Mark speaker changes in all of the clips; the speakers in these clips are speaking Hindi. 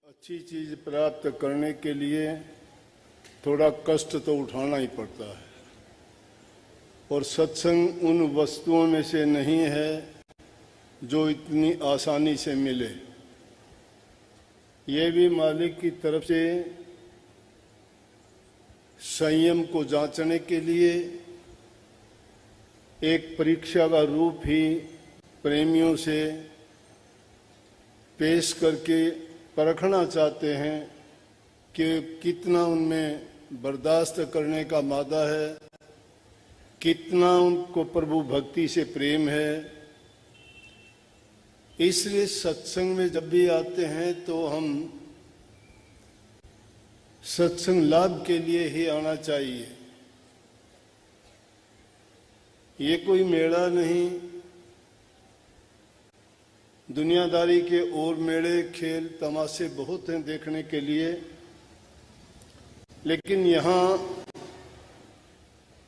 Speaker 1: अच्छी चीज प्राप्त करने के लिए थोड़ा कष्ट तो उठाना ही पड़ता है और सत्संग उन वस्तुओं में से नहीं है जो इतनी आसानी से मिले। ये भी मालिक की तरफ से संयम को जांचने के लिए एक परीक्षा का रूप ही प्रेमियों से पेश करके परखना चाहते हैं कि कितना उनमें बर्दाश्त करने का मादा है, कितना उनको प्रभु भक्ति से प्रेम है। इसलिए सत्संग में जब भी आते हैं तो हम सत्संग लाभ के लिए ही आना चाहिए। ये कोई मेला नहीं, दुनियादारी के और मेले खेल तमाशे बहुत हैं देखने के लिए, लेकिन यहाँ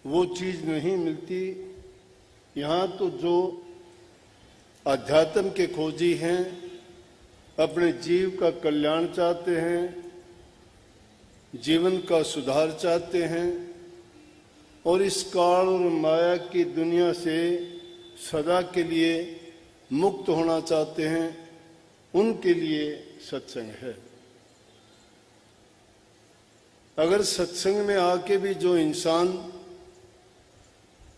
Speaker 1: वो चीज नहीं मिलती। यहाँ तो जो अध्यात्म के खोजी हैं, अपने जीव का कल्याण चाहते हैं, जीवन का सुधार चाहते हैं और इस काल और माया की दुनिया से सदा के लिए मुक्त होना चाहते हैं, उनके लिए सत्संग है। अगर सत्संग में आके भी जो इंसान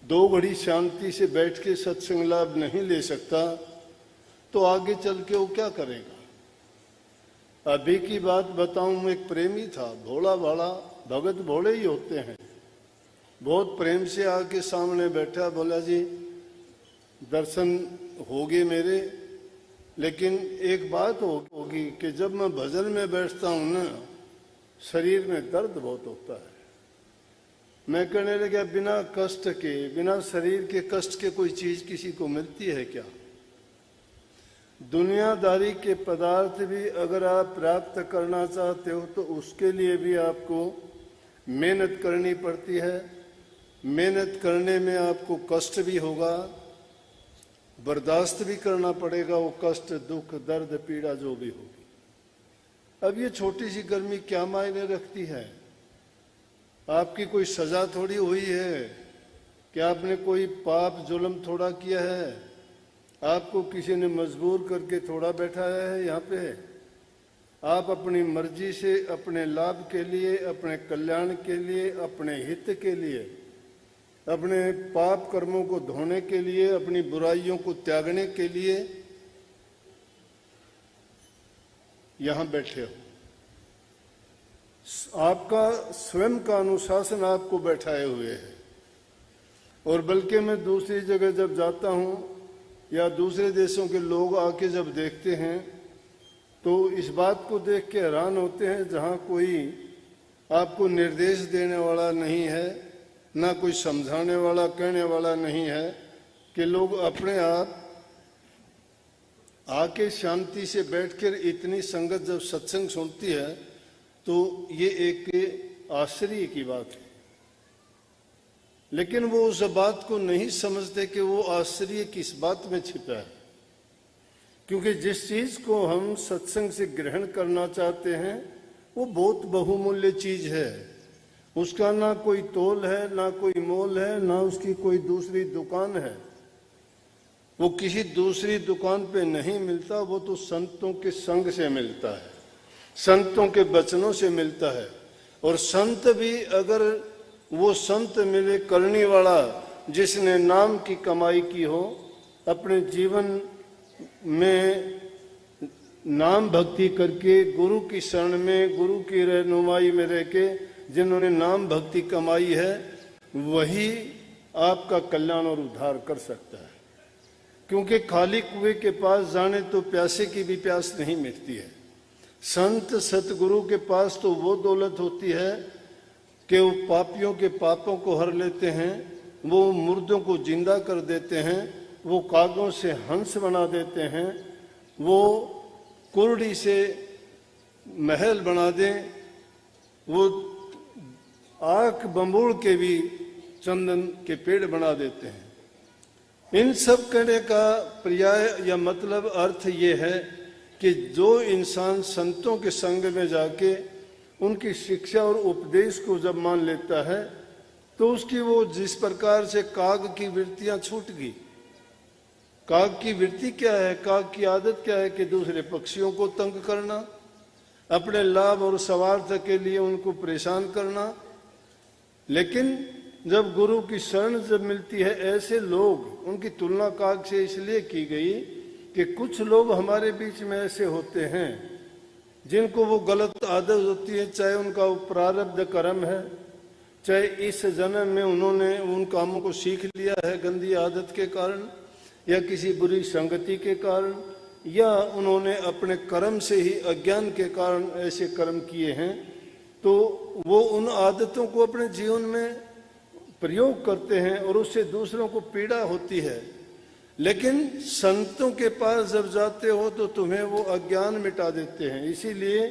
Speaker 1: दो घड़ी शांति से बैठ के सत्संग लाभ नहीं ले सकता तो आगे चल के वो क्या करेगा। अभी की बात बताऊं, एक प्रेमी था, भोला भाला, भगत भोले ही होते हैं। बहुत प्रेम से आके सामने बैठा, बोला जी दर्शन होगे मेरे, लेकिन एक बात होगी कि जब मैं भजन में बैठता हूं ना, शरीर में दर्द बहुत होता है। मैं कहने लगा, बिना कष्ट के, बिना शरीर के कष्ट के कोई चीज किसी को मिलती है क्या? दुनियादारी के पदार्थ भी अगर आप प्राप्त करना चाहते हो तो उसके लिए भी आपको मेहनत करनी पड़ती है। मेहनत करने में आपको कष्ट भी होगा, बर्दाश्त भी करना पड़ेगा वो कष्ट, दुख, दर्द, पीड़ा जो भी होगी। अब ये छोटी सी गर्मी क्या मायने रखती है? आपकी कोई सजा थोड़ी हुई है कि आपने कोई पाप जुल्म थोड़ा किया है, आपको किसी ने मजबूर करके थोड़ा बैठाया है यहाँ पे। आप अपनी मर्जी से अपने लाभ के लिए, अपने कल्याण के लिए, अपने हित के लिए, अपने पाप कर्मों को धोने के लिए, अपनी बुराइयों को त्यागने के लिए यहां बैठे हो। आपका स्वयं का अनुशासन आपको बैठाए हुए है। और बल्कि मैं दूसरी जगह जब जाता हूं या दूसरे देशों के लोग आके जब देखते हैं तो इस बात को देख के हैरान होते हैं, जहां कोई आपको निर्देश देने वाला नहीं है, ना कोई समझाने वाला, कहने वाला नहीं है, कि लोग अपने आप आके शांति से बैठकर इतनी संगत जब सत्संग सुनती है तो ये एक आश्चर्य की बात है। लेकिन वो उस बात को नहीं समझते कि वो आश्चर्य किस बात में छिपा है। क्योंकि जिस चीज को हम सत्संग से ग्रहण करना चाहते हैं वो बहुत बहुमूल्य चीज है। उसका ना कोई तोल है, ना कोई मोल है, ना उसकी कोई दूसरी दुकान है। वो किसी दूसरी दुकान पे नहीं मिलता, वो तो संतों के संग से मिलता है, संतों के वचनों से मिलता है। और संत भी अगर वो संत मिले करने वाला जिसने नाम की कमाई की हो, अपने जीवन में नाम भक्ति करके गुरु की शरण में, गुरु की रहनुमाई में रह के जिन्होंने नाम भक्ति कमाई है, वही आपका कल्याण और उद्धार कर सकता है। क्योंकि खाली कुएं के पास जाने तो प्यासे की भी प्यास नहीं मिटती है। संत सतगुरु के पास तो वो दौलत होती है कि वो पापियों के पापों को हर लेते हैं, वो मुर्दों को जिंदा कर देते हैं, वो कागों से हंस बना देते हैं, वो कुर्डी से महल बना दें, वो आंख बंबूड़ के भी चंदन के पेड़ बना देते हैं। इन सब कहने का पर्याय या मतलब अर्थ ये है कि जो इंसान संतों के संग में जाके उनकी शिक्षा और उपदेश को जब मान लेता है तो उसकी वो जिस प्रकार से काग की वृत्तियां छूट गई। काग की वृत्ति क्या है? काग की आदत क्या है? कि दूसरे पक्षियों को तंग करना, अपने लाभ और स्वार्थ के लिए उनको परेशान करना। लेकिन जब गुरु की शरण जब मिलती है, ऐसे लोग, उनकी तुलना काग से इसलिए की गई कि कुछ लोग हमारे बीच में ऐसे होते हैं जिनको वो गलत आदत होती है, चाहे उनका वो प्रारब्ध कर्म है, चाहे इस जन्म में उन्होंने उन कामों को सीख लिया है गंदी आदत के कारण, या किसी बुरी संगति के कारण, या उन्होंने अपने कर्म से ही अज्ञान के कारण ऐसे कर्म किए हैं, तो वो उन आदतों को अपने जीवन में प्रयोग करते हैं और उससे दूसरों को पीड़ा होती है। लेकिन संतों के पास जब जाते हो तो तुम्हें वो अज्ञान मिटा देते हैं। इसीलिए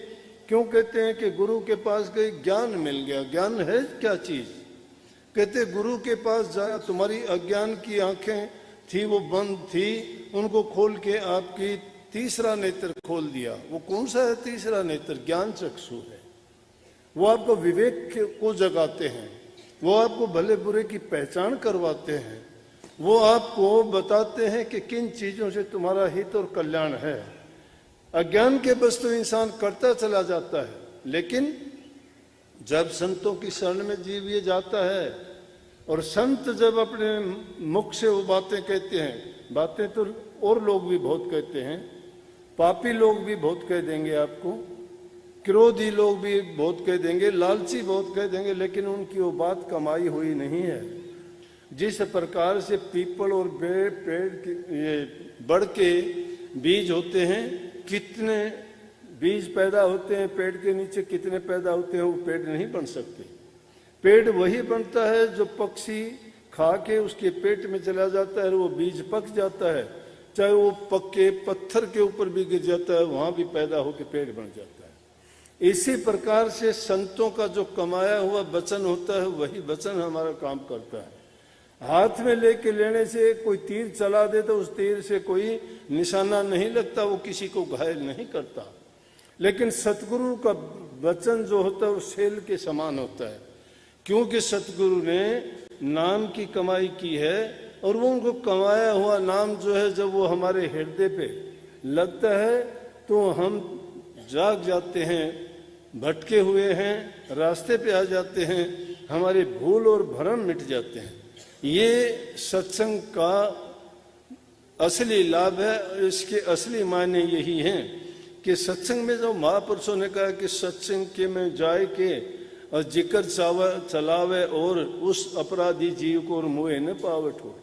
Speaker 1: क्यों कहते हैं कि गुरु के पास गए ज्ञान मिल गया? ज्ञान है क्या चीज? कहते गुरु के पास जाया, तुम्हारी अज्ञान की आंखें थी वो बंद थी, उनको खोल के आपकी तीसरा नेत्र खोल दिया। वो कौन सा है तीसरा नेत्र? ज्ञान चक्षु है। वो आपको विवेक को जगाते हैं, वो आपको भले बुरे की पहचान करवाते हैं, वो आपको बताते हैं कि किन चीजों से तुम्हारा हित और कल्याण है। अज्ञान के बस तो इंसान करता चला जाता है, लेकिन जब संतों की शरण में जीव ये जाता है और संत जब अपने मुख से वो बातें कहते हैं, बातें तो और लोग भी बहुत कहते हैं, पापी लोग भी बहुत कह देंगे आपको, क्रोधी लोग भी बहुत कह देंगे, लालची बहुत कह देंगे, लेकिन उनकी वो बात कमाई हुई नहीं है। जिस प्रकार से पीपल और पेड़ के ये बड़ के बीज होते हैं, कितने बीज पैदा होते हैं, पेड़ के नीचे कितने पैदा होते हैं, वो पेड़ नहीं बन सकते। पेड़ वही बनता है जो पक्षी खा के उसके पेट में चला जाता है, वो बीज पक जाता है, चाहे वो पक्के पत्थर के ऊपर भी गिर जाता है, वहां भी पैदा होकर पेड़ बन जाता है। इसी प्रकार से संतों का जो कमाया हुआ वचन होता है, वही वचन हमारा काम करता है। हाथ में लेने से कोई तीर चला दे तो उस तीर से कोई निशाना नहीं लगता, वो किसी को घायल नहीं करता। लेकिन सतगुरु का वचन जो होता है वो सेल के समान होता है, क्योंकि सतगुरु ने नाम की कमाई की है और वो उनको कमाया हुआ नाम जो है जब वो हमारे हृदय पे लगता है तो हम जाग जाते हैं, भटके हुए हैं रास्ते पे आ जाते हैं, हमारे भूल और भ्रम मिट जाते हैं। ये सत्संग का असली लाभ है। इसके असली मायने यही हैं कि सत्संग में जो महापुरुषों ने कहा कि सत्संग के में जाए के और जिक्र चलावे और उस अपराधी जीव को और मोहे न पावट हो।